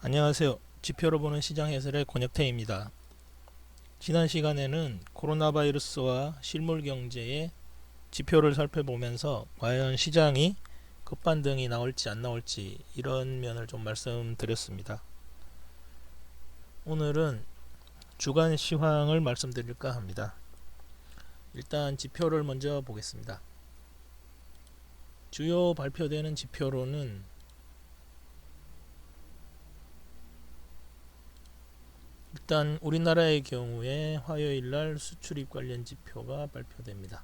안녕하세요. 지표로 보는 시장 해설의 권혁태입니다. 지난 시간에는 코로나 바이러스와 실물 경제의 지표를 살펴보면서 과연 시장이 급반등이 나올지 안 나올지 이런 면을 좀 말씀드렸습니다. 오늘은 주간 시황을 말씀드릴까 합니다. 일단 지표를 먼저 보겠습니다. 주요 발표되는 지표로는 일단 우리나라의 경우에 화요일날 수출입 관련 지표가 발표됩니다.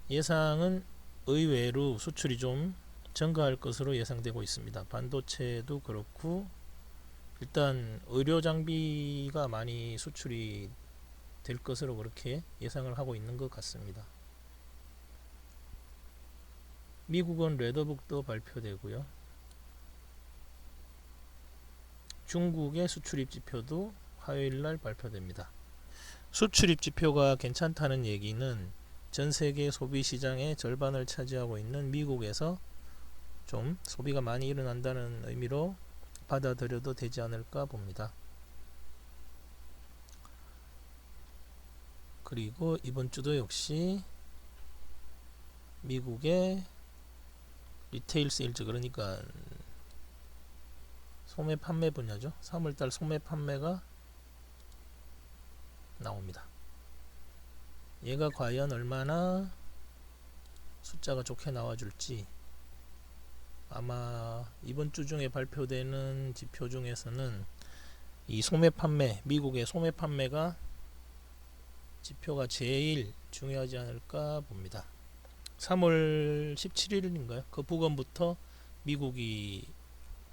예상은 의외로 수출이 좀 증가할 것으로 예상되고 있습니다. 반도체도 그렇고 일단 의료 장비가 많이 수출이 될 것으로 그렇게 예상을 하고 있는 것 같습니다. 미국은 레더북도 발표되고요. 중국의 수출입 지표도 화요일날 발표됩니다. 수출입 지표가 괜찮다는 얘기는 전 세계 소비 시장의 절반을 차지하고 있는 미국에서 좀 소비가 많이 일어난다는 의미로 받아들여도 되지 않을까 봅니다. 그리고 이번 주도 역시 미국의 리테일 세일즈, 그러니까 소매 판매 분야죠. 3월달 소매 판매가 나옵니다. 얘가 과연 얼마나 숫자가 좋게 나와줄지, 아마 이번 주 중에 발표되는 지표 중에서는 이 소매 판매, 미국의 소매 판매가 지표가 제일 중요하지 않을까 봅니다. 3월 17일인가요? 그 부근부터 미국이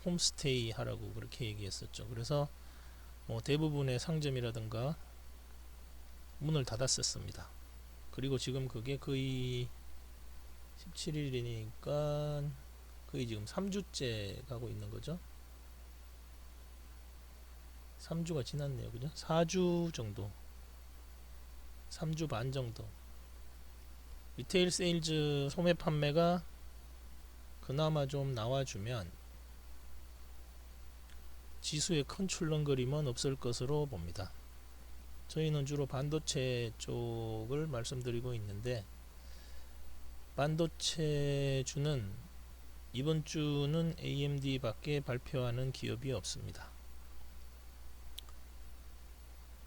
홈스테이 하라고 그렇게 얘기했었죠. 그래서 뭐 대부분의 상점이라든가 문을 닫았었습니다. 그리고 지금 그게 거의 17일이니까 거의 지금 3주째 가고 있는 거죠. 3주가 지났네요. 그죠? 4주 정도. 3주 반 정도. 리테일 세일즈 소매 판매가 그나마 좀 나와주면 지수에 큰 출렁거림은 없을 것으로 봅니다. 저희는 주로 반도체 쪽을 말씀드리고 있는데, 반도체주는 이번 주는 AMD 밖에 발표하는 기업이 없습니다.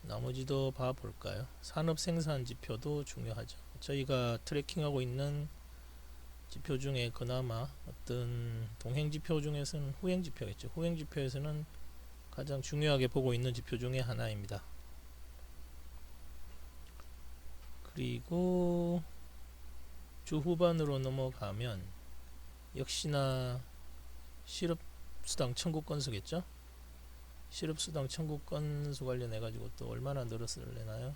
나머지도 봐볼까요? 산업 생산 지표도 중요하죠. 저희가 트래킹하고 있는 지표 중에 그나마 어떤 동행 지표 중에서는 후행 지표겠죠. 후행 지표에서는 가장 중요하게 보고 있는 지표 중에 하나입니다. 그리고 주 후반으로 넘어가면 역시나 실업수당 청구 건수겠죠. 실업수당 청구 건수 관련해 가지고 또 얼마나 늘었을래나요?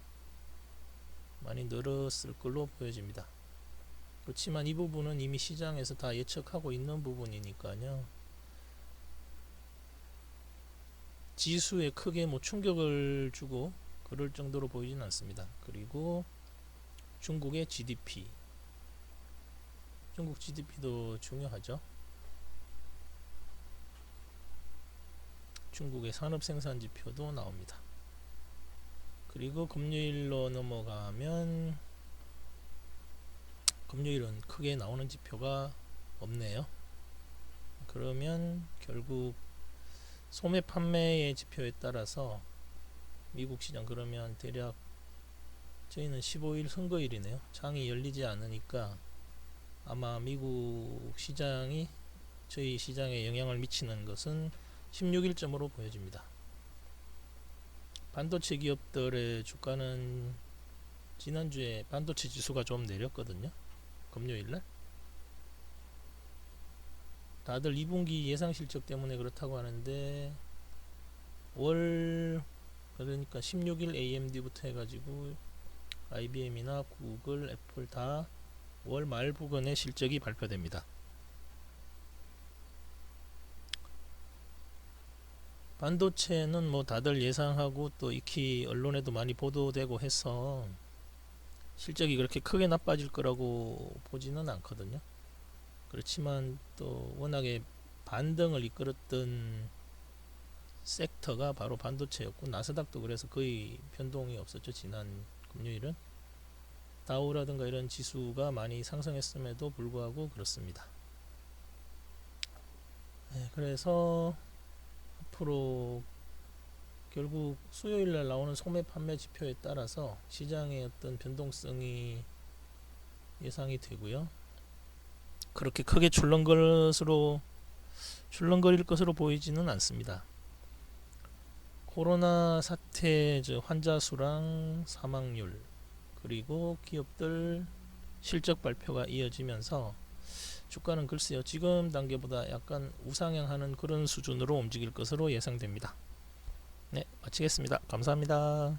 많이 늘었을 걸로 보여집니다. 그렇지만 이 부분은 이미 시장에서 다 예측하고 있는 부분이니까요. 지수에 크게 뭐 충격을 주고 그럴 정도로 보이진 않습니다. 그리고 중국의 GDP, 중국 GDP도 중요하죠. 중국의 산업생산 지표도 나옵니다. 그리고 금요일로 넘어가면 금요일은 크게 나오는 지표가 없네요. 그러면 결국 소매 판매의 지표에 따라서 미국 시장, 그러면 대략 저희는 15일 선거일이네요. 장이 열리지 않으니까 아마 미국 시장이 저희 시장에 영향을 미치는 것은 16일쯤으로 보여집니다. 반도체 기업들의 주가는 지난주에 반도체 지수가 좀 내렸거든요. 금요일날 다들 2분기 예상 실적 때문에 그렇다고 하는데, 월 그러니까 16일 AMD부터 해가지고 IBM이나 구글, 애플 다 월 말 부근에 실적이 발표됩니다. 반도체는 뭐 다들 예상하고 또 익히 언론에도 많이 보도되고 해서 실적이 그렇게 크게 나빠질 거라고 보지는 않거든요. 그렇지만 또 워낙에 반등을 이끌었던 섹터가 바로 반도체였고, 나스닥도 그래서 거의 변동이 없었죠. 지난 금요일은 다우라든가 이런 지수가 많이 상승했음에도 불구하고 그렇습니다. 네, 그래서 앞으로 결국 수요일날 나오는 소매 판매 지표에 따라서 시장의 어떤 변동성이 예상이 되고요. 그렇게 크게 출렁거릴 것으로 보이지는 않습니다. 코로나 사태 환자 수랑 사망률, 그리고 기업들 실적 발표가 이어지면서 주가는 글쎄요, 지금 단계보다 약간 우상향하는 그런 수준으로 움직일 것으로 예상됩니다. 네, 마치겠습니다. 감사합니다.